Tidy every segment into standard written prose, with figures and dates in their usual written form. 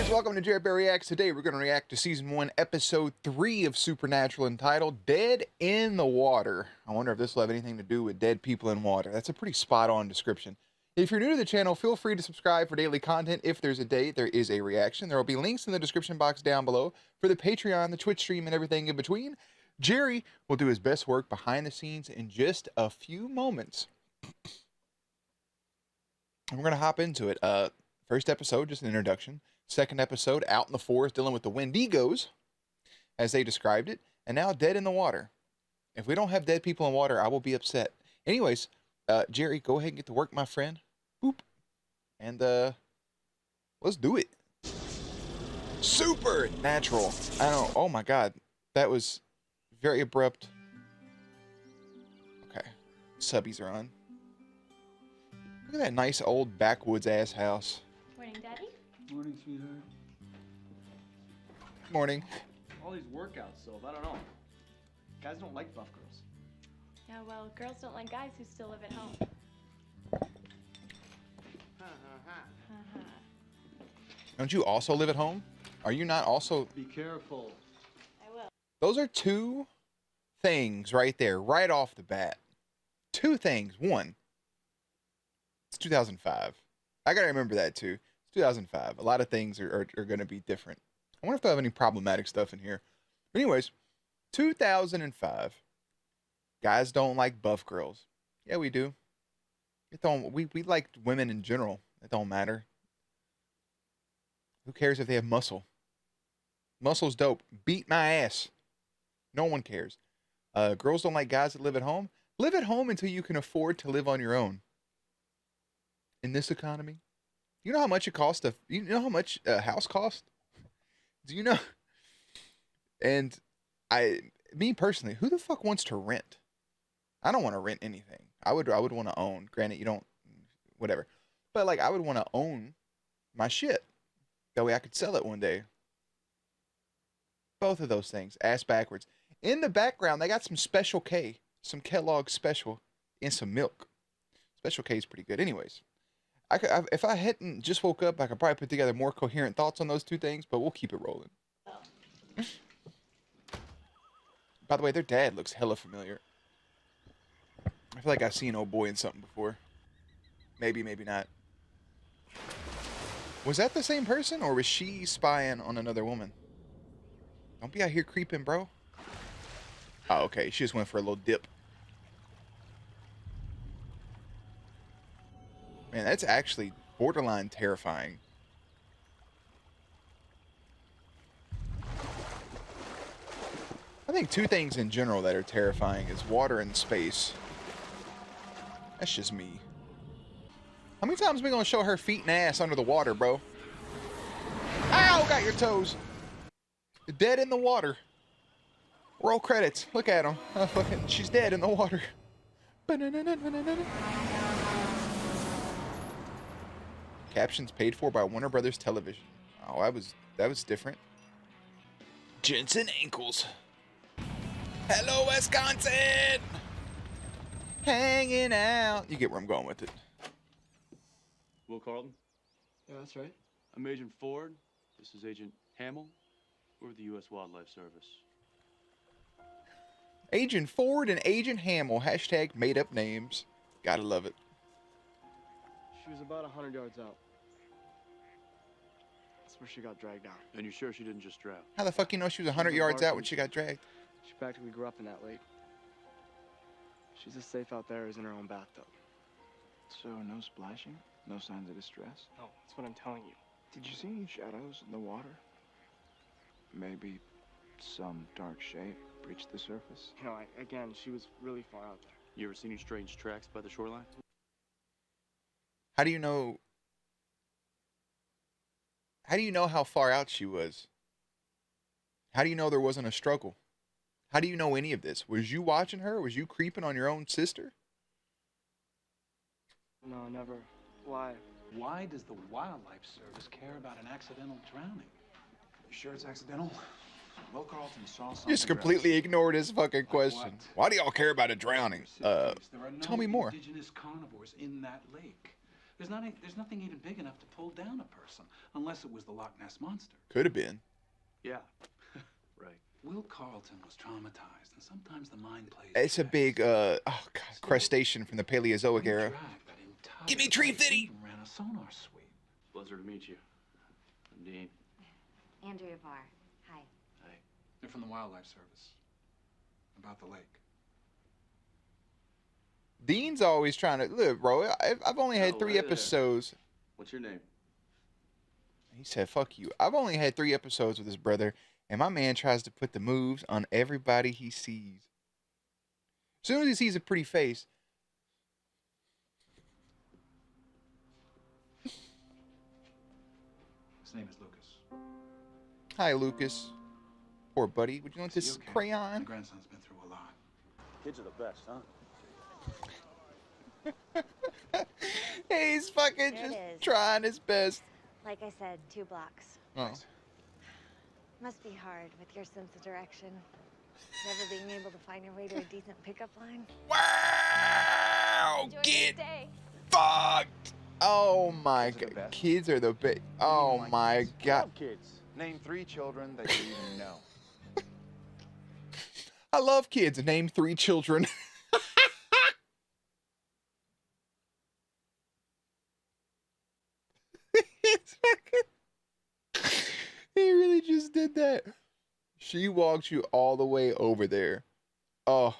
guys, welcome to JerBear Reacts. Today we're going to react to Season 1, Episode 3 of Supernatural, entitled Dead in the Water. I wonder if this will have anything to do with dead people in water. That's a pretty spot-on description. If you're new to the channel, feel free to subscribe for daily content. If there's a day, there is a reaction. There will be links in the description box down below for the Patreon, the Twitch stream, and everything in between. Jerry will do his best work behind the scenes in just a few moments. And we're going to hop into it. First episode, just an introduction. Second episode, out in the forest dealing with the Wendigos, as they described it. And now dead in the water. If we don't have dead people in water, I will be upset. Anyways, Jerry, go ahead and get to work, my friend. Boop. And let's do it. Supernatural. I don't know. Oh my God. That was very abrupt. Okay. Subbies are on. Look at that nice old backwoods ass house. Morning, Daddy. Morning, sweetheart. Morning. All these workouts, so I don't know. Guys don't like buff girls. Yeah, well, girls don't like guys who still live at home. Don't you also live at home? Are you not also? Be careful. I will. Those are two things right there, right off the bat. Two things. One, it's 2005. I gotta remember that too. It's 2005. A lot of things are gonna be different. I wonder if they'll have any problematic stuff in here. But anyways, 2005. Guys don't like buff girls. Yeah, we do. It don't. We like women in general. It don't matter. Who cares if they have muscle? Muscle's dope. Beat my ass. No one cares. Girls don't like guys that live at home. Live at home until you can afford to live on your own. In this economy, you know how much it costs to. You know how much a house costs. Do you know? And me personally, who the fuck wants to rent? I don't want to rent anything. I would want to own. Granted, you don't. Whatever. But like, I would want to own my shit. That way I could sell it one day. Both of those things, ass backwards. In the background, they got some Special K, some Kellogg Special, and some milk. Special K is pretty good. Anyways, if I hadn't just woke up, I could probably put together more coherent thoughts on those two things, but we'll keep it rolling. By the way, their dad looks hella familiar. I feel like I've seen old boy in something before. Maybe, maybe not. Was that the same person, or was she spying on another woman? Don't be out here creeping, bro. Oh, okay. She just went for a little dip. Man, that's actually borderline terrifying. I think two things in general that are terrifying is water and space. That's just me. How many times are we gonna show her feet and ass under the water, bro? Ow, got your toes. Dead in the water. Roll credits. Look at him. Oh, fucking, she's dead in the water. Captions paid for by Warner Brothers Television. Oh, that was different. Jensen ankles. Hello, Wisconsin. Hanging out. You get where I'm going with it. Will Carlton? Yeah, that's right. I'm Agent Ford. This is Agent Hamill. We're with the U.S. Wildlife Service. Agent Ford and Agent Hamill. Hashtag made up names. Gotta love it. She was about 100 yards out. That's where she got dragged out. And you're sure she didn't just drown? How the fuck you know she was 100 yards out when she got dragged? She practically grew up in that lake. She's as safe out there as in her own bathtub. So, no splashing? No signs of distress? No, that's what I'm telling you. Did you see any shadows in the water? Maybe some dark shape breached the surface? You know, again, she was really far out there. You ever seen any strange tracks by the shoreline? How do you know? How do you know how far out she was? How do you know there wasn't a struggle? How do you know any of this? Was you watching her? Was you creeping on your own sister? No, never. Why? Why does the Wildlife Service care about an accidental drowning? You sure it's accidental? Will Carlton saw something. Just completely ignored his fucking question. what? Why do y'all care about a drowning? There are no Tell me more. indigenous carnivores in that lake. There's nothing even big enough to pull down a person, unless it was the Loch Ness Monster. Could have been. Yeah. Right. Will Carlton was traumatized, and sometimes the mind plays It's a tricks. big, oh god, crustacean from the Paleozoic We era. tracked that entire Give me Tree place. We Fitty! even ran a sonar sweep. Pleasure to meet you. I'm Dean. Andrea Barr. Hi. Hi. They're from the Wildlife Service. About the lake. Dean's always trying to look, bro. I've only had Oh, 3 hey there. episodes. What's your name? He said, "Fuck you." I've only had 3 episodes with his brother, and my man tries to put the moves on everybody he sees. As soon as he sees a pretty face, His name is Lucas. hi, Lucas. Poor buddy. Would you want Is he this okay? My crayon? grandson's been through a lot. Kids are the best, huh? He's fucking There it just is. trying his best. Like I said, 2 blocks. Oh. Must be hard with your sense of direction. Never being able to find your way to a decent pickup line. Wow! Enjoy Get your day. fucked! Oh my Kids are the god. best. Kids are the best. Oh my god. Kids. Name 3 children that you even know. I love kids. Name 3 children. It's fucking- he really just did that. She walked you all the way over there. Oh,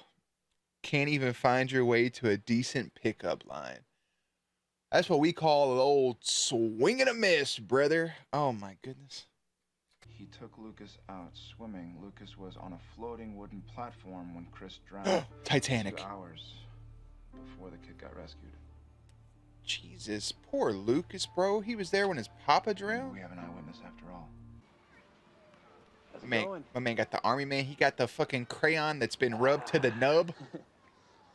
can't even find your way to a decent pickup line. That's what we call an old swing and a miss, brother. Oh my goodness. He took Lucas out swimming. Lucas was on a floating wooden platform when Chris drowned. Titanic. 2 hours before the kid got rescued. Jesus, poor Lucas, bro. He was there when his papa drowned. We have an eyewitness after all. How's it Man, going? my man got the army man. He got the fucking crayon that's been rubbed to the nub.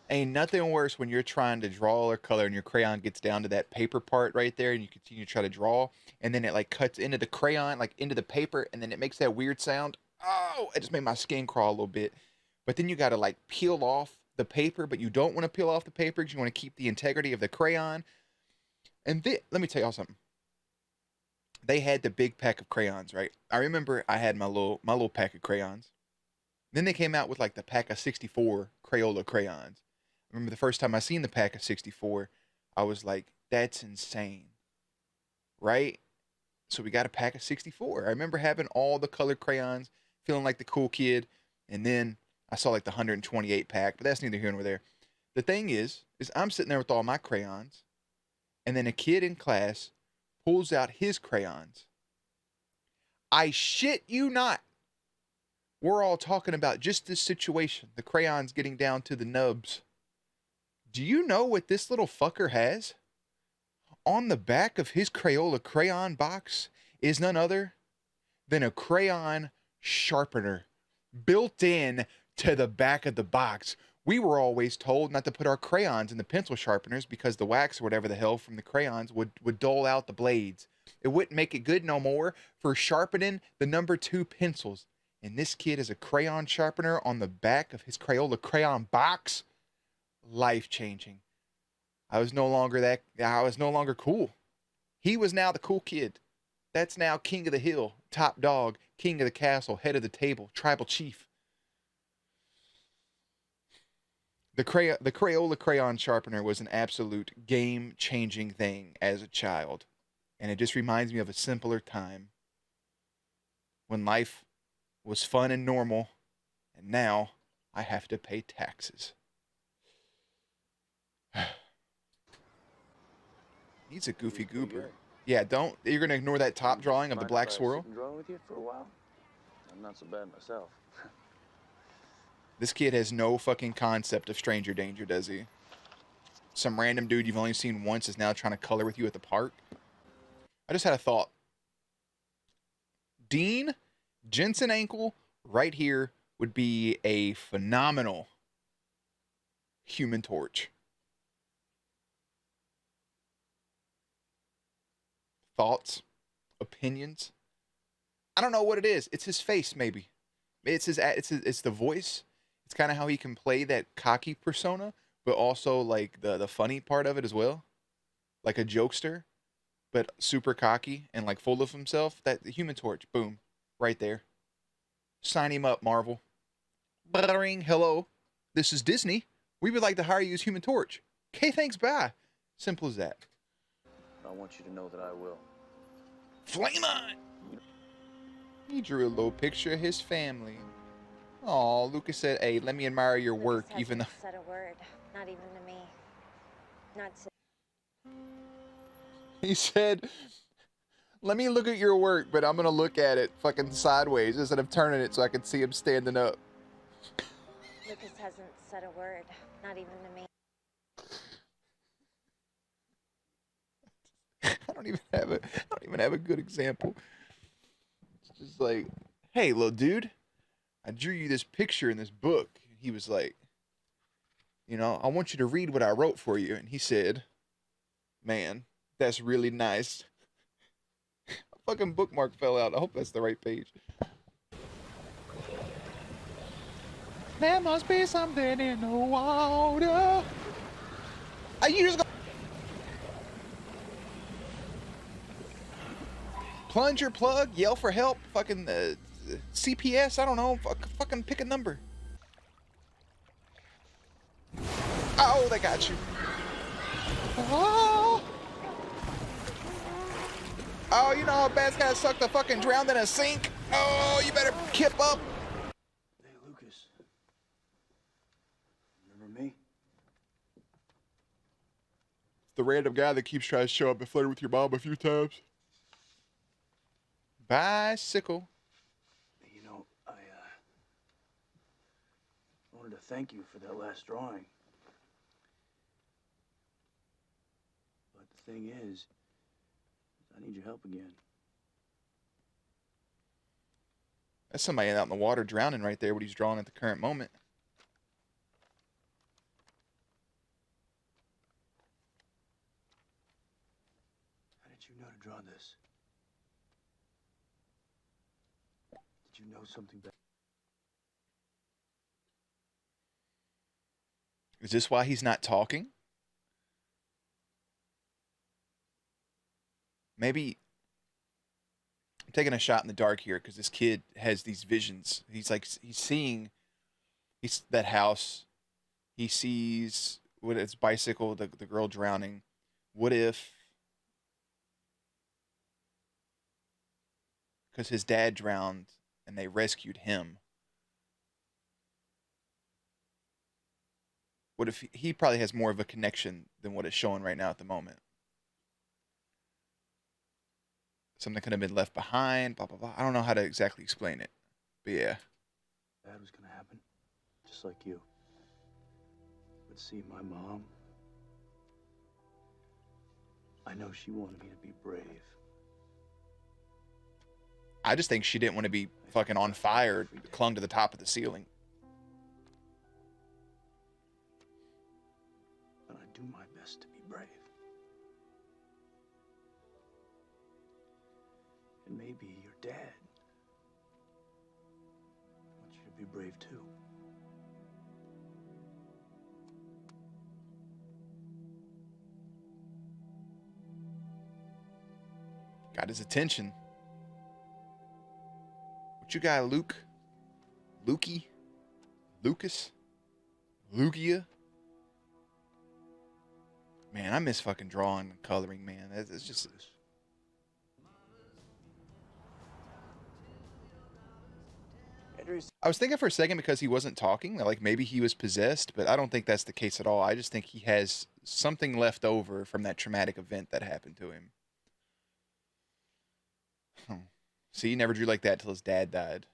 Ain't nothing worse when you're trying to draw or color and your crayon gets down to that paper part right there and you continue to try to draw and then it like cuts into the crayon, like into the paper, and then it makes that weird sound. Oh, it just made my skin crawl a little bit. But then you got to like peel off the paper, but you don't want to peel off the paper because you want to keep the integrity of the crayon. And then, let me tell y'all something. They had the big pack of crayons, right? I remember I had my little pack of crayons. Then they came out with like the pack of 64 Crayola crayons. I remember the first time I seen the pack of 64, I was like, that's insane. Right? So we got a pack of 64. I remember having all the colored crayons, feeling like the cool kid. And then I saw like the 128 pack, but that's neither here nor there. The thing is I'm sitting there with all my crayons, and then a kid in class pulls out his crayons. I shit you not. We're all talking about just this situation, the crayons getting down to the nubs. Do you know what this little fucker has? On the back of his Crayola crayon box is none other than a crayon sharpener built in to the back of the box. We were always told not to put our crayons in the pencil sharpeners because the wax or whatever the hell from the crayons would dull out the blades. It wouldn't make it good no more for sharpening the number 2 pencils. And this kid is a crayon sharpener on the back of his Crayola crayon box. Life-changing. I was no longer cool. He was now the cool kid. That's now king of the hill, top dog, king of the castle, head of the table, tribal chief. The Crayola crayon sharpener was an absolute game-changing thing as a child. And it just reminds me of a simpler time when life was fun and normal, and now I have to pay taxes. He's a goofy goober. Yeah, you're going to ignore that top drawing of the black swirl? Drawing with you for a while? I'm not so bad myself. This kid has no fucking concept of stranger danger, does he? Some random dude you've only seen once is now trying to color with you at the park. I just had a thought. Dean Jensen Ankle right here would be a phenomenal Human Torch. Thoughts? Opinions? I don't know what it is. It's his face, maybe. It's the voice. It's kind of how he can play that cocky persona, but also like the funny part of it as well. like a jokester, but super cocky and like full of himself. That the Human Torch, boom, right there. Sign him up, Marvel. Bring, hello, this is Disney. We would like to hire you as Human Torch. Okay, thanks, bye. Simple as that. I want you to know that I will. Flame on! He drew a little picture of his family. Oh, Lucas said, hey, let me admire your work, Lucas even though... hasn't said a word, not even to me. Not to He said, let me look at your work, but I'm going to look at it fucking sideways instead of turning it so I can see him standing up. Lucas hasn't said a word, not even to me. I don't even have a good example. It's just like, hey, little dude, I drew you this picture in this book. He was like, you know, I want you to read what I wrote for you. And he said, man, that's really nice. A fucking bookmark fell out. I hope that's the right page. There must be something in the water. Are you just gonna plunge your plug, yell for help, fucking CPS? I don't know. Fucking pick a number. Oh, they got you. Oh, oh, you know how bad it's gotta suck to fucking drown in a sink? Oh, you better kip up. Hey, Lucas. Remember me? The random guy that keeps trying to show up and flirt with your mom a few times. Bicycle. You know, I wanted to thank you for that last drawing. But the thing is, I need your help again. That's somebody out in the water drowning right there, what he's drawing at the current moment. How did you know to draw this? Did you know something better? Is this why he's not talking? Maybe I'm taking a shot in the dark here because this kid has these visions. He's seeing that house. He sees what it's bicycle, the girl drowning. What if, because his dad drowned and they rescued him, what if he probably has more of a connection than what is showing right now at the moment? Something could have been left behind, blah, blah, blah. I don't know how to exactly explain it, but yeah. That was gonna happen, just like you. But see, my mom, I know she wanted me to be brave. I just think she didn't want to be fucking on fire, clung to the top of the ceiling. But I do my best to be brave. And maybe your dad wants you to be brave too. Got his attention. What you got, Luke? Lukey? Lucas? Lugia? Man, I miss fucking drawing and coloring, man. It's just... I was thinking for a second because he wasn't talking, like maybe he was possessed, but I don't think that's the case at all. I just think he has something left over from that traumatic event that happened to him. See, he never drew like that till his dad died.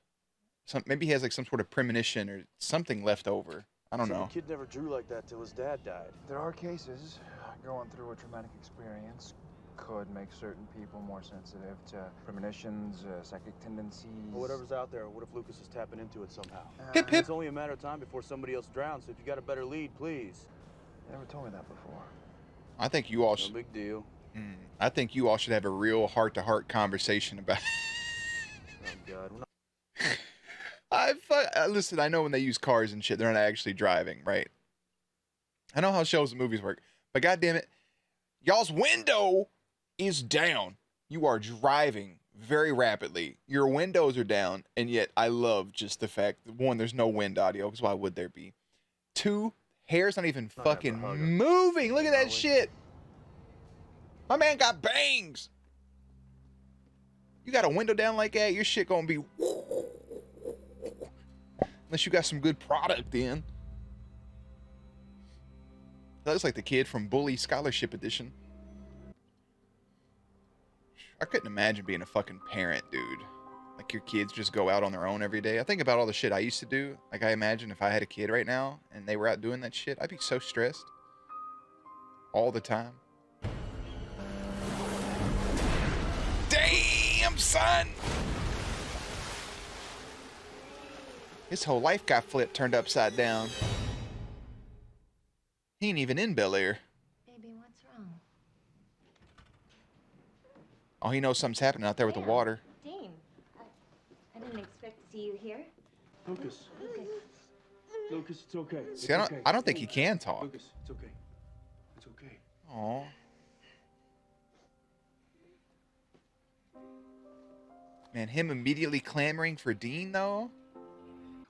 Maybe he has like some sort of premonition or something left over. I don't know. The kid never drew like that till his dad died. There are cases. Going through a traumatic experience could make certain people more sensitive to premonitions, psychic tendencies. Well, whatever's out there, what if Lucas is tapping into it somehow? Hip, hip. It's only a matter of time before somebody else drowns, so if you got a better lead, please. You never told me that before. I think you all No should. big deal. I think you all should have a real heart-to-heart conversation about. Oh God, we're not. Listen. I know when they use cars and shit, they're not actually driving, right? I know how shows and movies work, but goddamn it, Y'all's window is down. You are driving very rapidly. Your windows are down, and yet I love just the fact that, one, there's no wind audio, because why would there be? Two, hair's not even fucking moving. Look at that shit. My man got bangs. You got a window down like that, your shit gonna be... Unless you got some good product in. That looks like the kid from Bully Scholarship Edition. I couldn't imagine being a fucking parent, dude. Like your kids just go out on their own every day. I think about all the shit I used to do. Like I imagine if I had a kid right now and they were out doing that shit, I'd be so stressed. All the time. Damn, son! His whole life got turned upside down. He ain't even in Bel Air. Baby, what's wrong? Oh, he knows something's happening out there with the water. Dean, I didn't expect to see you here. Lucas. Lucas. Lucas, it's okay. See, I don't think he can talk. Lucas, it's okay. It's okay. Aw. Man, him immediately clamoring for Dean, though?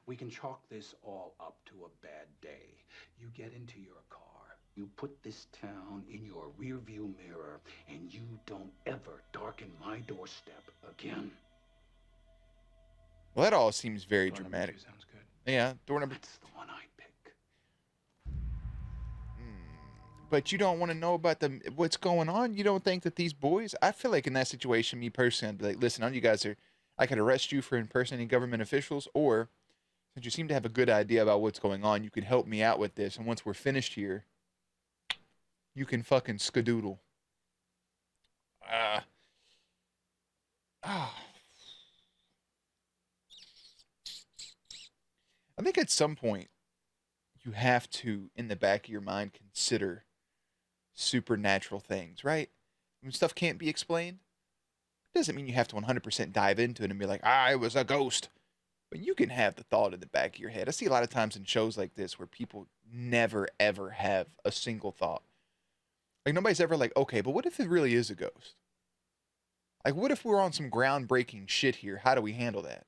We can chalk this all up to a bad day. You get into your car, you put this town in your rearview mirror, and you don't ever darken my doorstep again. Well, that all seems very Door number dramatic. 2 sounds good. Yeah, door number... That's the one I'd pick. But you don't want to know about what's going on? You don't think that these boys... I feel like in that situation, me personally, I'd be like, listen, all you guys are... I could arrest you for impersonating government officials, or... Since you seem to have a good idea about what's going on, you can help me out with this. And once we're finished here, you can fucking skadoodle. I think at some point, you have to, in the back of your mind, consider supernatural things, right? When stuff can't be explained, it doesn't mean you have to 100% dive into it and be like, I was a ghost. But you can have the thought in the back of your head. I see a lot of times in shows like this where people never, ever have a single thought. Like, nobody's ever like, okay, but what if it really is a ghost? Like, what if we're on some groundbreaking shit here? How do we handle that?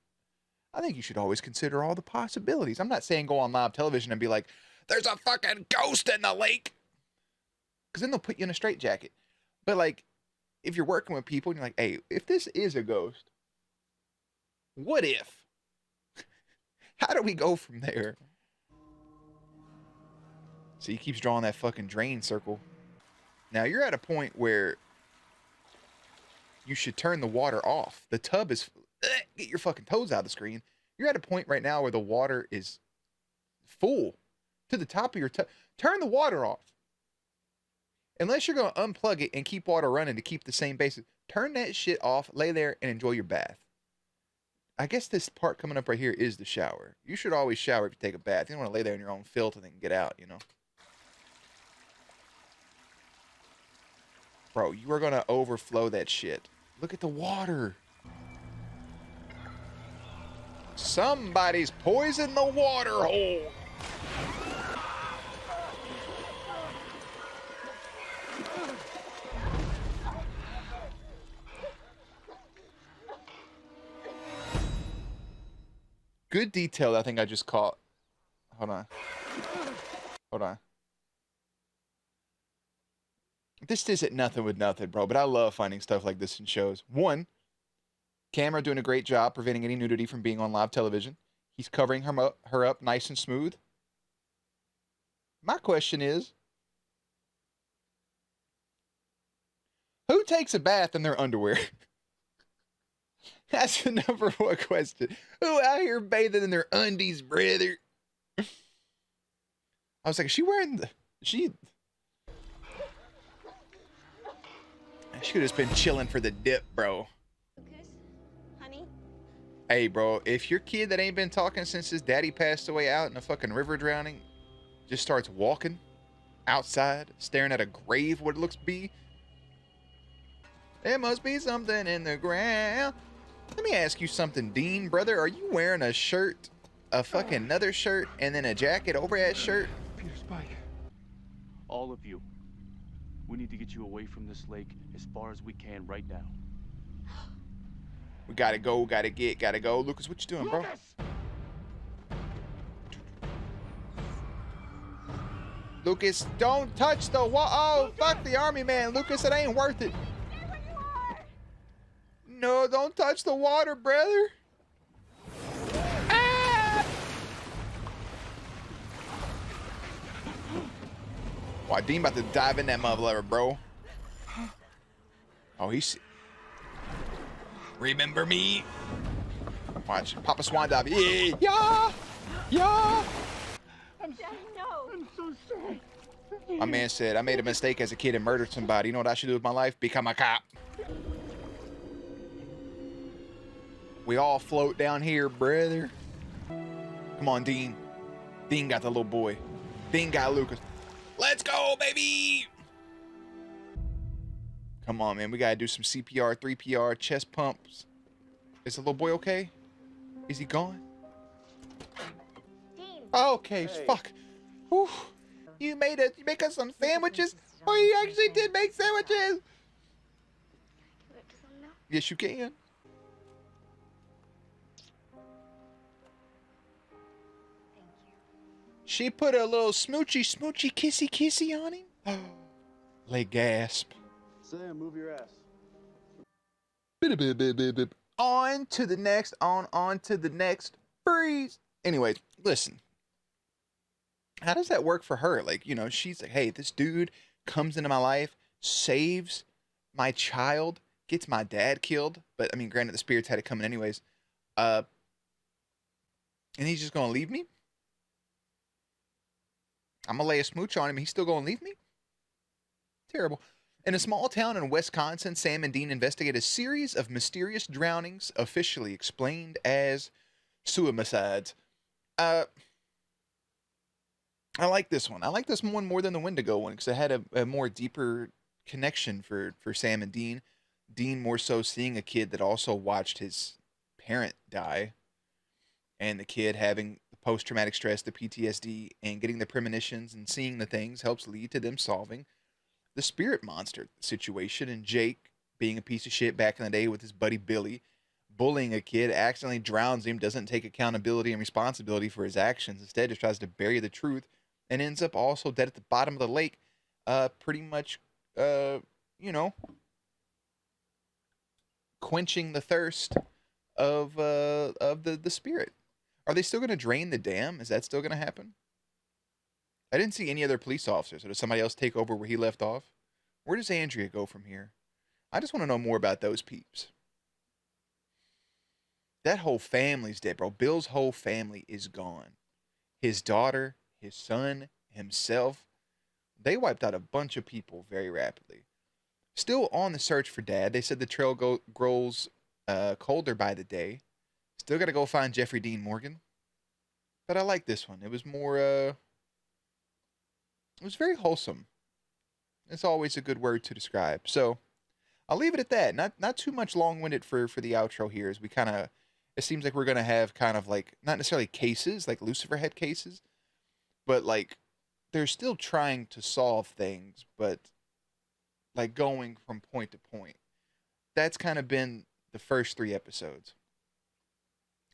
I think you should always consider all the possibilities. I'm not saying go on live television and be like, there's a fucking ghost in the lake. Because then they'll put you in a straitjacket. But, like, if you're working with people and you're like, hey, if this is a ghost, what if? How do we go from there? So he keeps drawing that fucking drain circle. Now you're at a point where you should turn the water off. The tub is... Get your fucking toes out of the screen. You're at a point right now where the water is full to the top of your tub. Turn the water off. Unless you're going to unplug it and keep water running to keep the same basis. Turn that shit off, lay there, and enjoy your bath. I guess this part coming up right here is the shower. You should always shower if you take a bath. You don't want to lay there in your own filth and then get out, you know? Bro, you are going to overflow that shit. Look at the water. Somebody's poisoned the water hole. Good detail I think I just caught. Hold on. Hold on. This isn't nothing with nothing, bro, but I love finding stuff like this in shows. One, camera doing a great job preventing any nudity from being on live television. He's covering her up nice and smooth. My question is, who takes a bath in their underwear? That's the number one question. Who out here bathing in their undies, brother? I was like, is she wearing the... She could have just been chilling for the dip, bro. Lucas, honey. Hey, bro, if your kid that ain't been talking since his daddy passed away out in a fucking river drowning just starts walking outside, staring at a grave, what it looks to be, there must be something in the ground. Let me ask you something, Dean, brother. Are you wearing a shirt, a fucking another shirt, and then a jacket over that shirt? Peter Spike. All of you We need to get you away from this lake as far as we can right now. We gotta go, gotta go. Lucas, what you doing, bro? Lucas, don't touch the wall. Oh, fuck the army man. Lucas, it ain't worth it. Stay where you are! No, don't touch the water, brother. Ah! Wow, Dean about to dive in that motherfucker, bro. Oh, he's... Remember me? Watch, Papa Swan dive. Yeah, yeah, yeah. Daddy, no! I'm so sorry. My man said, I made a mistake as a kid and murdered somebody. You know what I should do with my life? Become a cop. We all float down here, brother. Come on, Dean. Dean got the little boy. Dean got Lucas. Let's go, baby! Come on, man. We gotta do some CPR, 3PR, chest pumps. Is the little boy okay? Is he gone? Dean! Okay, Hey. fuck. Whew. You make us some sandwiches? Oh, you actually did make sandwiches! Can we up to something now? Yes, you can. Thank you. She put a little smoochy, kissy on him. Lay gasp. Sam, move your ass. On to the next, on to the next. Freeze. Anyways, listen. How does that work for her? Like, you know, she's like, hey, this dude comes into my life, saves my child, gets my dad killed. But, I mean, granted, the spirits had it coming anyways. And he's just going to leave me? I'm going to lay a smooch on him. He's still going to leave me? Terrible. In a small town in Wisconsin, Sam and Dean investigate a series of mysterious drownings, officially explained as suicides. I like this one. I like this one more than the Wendigo one because it had a more deeper connection for Sam and Dean. Dean more so seeing a kid that also watched his parent die, and the kid having the post-traumatic stress, the PTSD, and getting the premonitions and seeing the things helps lead to them solving the spirit monster situation. And Jake, being a piece of shit back in the day with his buddy Billy, bullying a kid, accidentally drowns him, doesn't take accountability and responsibility for his actions, instead just tries to bury the truth, and ends up also dead at the bottom of the lake, pretty much, you know, quenching the thirst of the spirit. Are they still going to drain the dam? Is that still going to happen? I didn't see any other police officers. Or does somebody else take over where he left off? Where does Andrea go from here? I just want to know more about those peeps. That whole family's dead, bro. Bill's whole family is gone. His daughter, his son, himself. They wiped out a bunch of people very rapidly. Still on the search for Dad. They said the trail grows colder by the day. Still got to go find Jeffrey Dean Morgan. But I like this one. It was more, it was very wholesome. It's always a good word to describe. So I'll leave it at that. Not too much long-winded for the outro here, as we kind of, it seems like we're going to have kind of like, not necessarily cases, like Lucifer had cases, but like they're still trying to solve things, but like going from point to point. That's kind of been the first 3 episodes,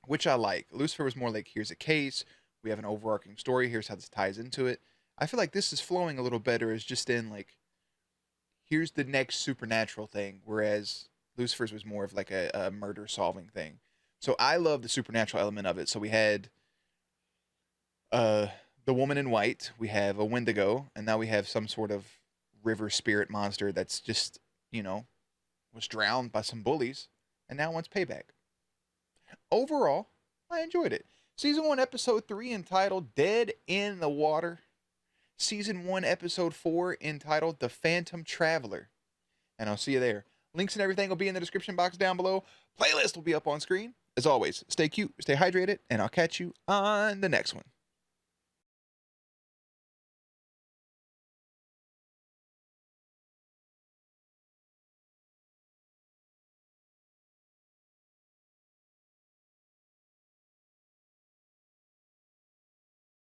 which I like. Lucifer was more like, here's a case, we have an overarching story, here's how this ties into it. I feel like this is flowing a little better as just in like, here's the next supernatural thing, whereas Lucifer's was more of like a murder solving thing. So I love the supernatural element of it. So we had the woman in white, we have a Wendigo, and now we have some sort of river spirit monster that's just, you know, was drowned by some bullies and now wants payback. Overall, I enjoyed it. Season 1, Episode 3, entitled Dead in the Water. Season 1, Episode 4, entitled The Phantom Traveler. And I'll see you there. Links and everything will be in the description box down below. Playlist will be up on screen. As always, stay cute, stay hydrated, and I'll catch you on the next one.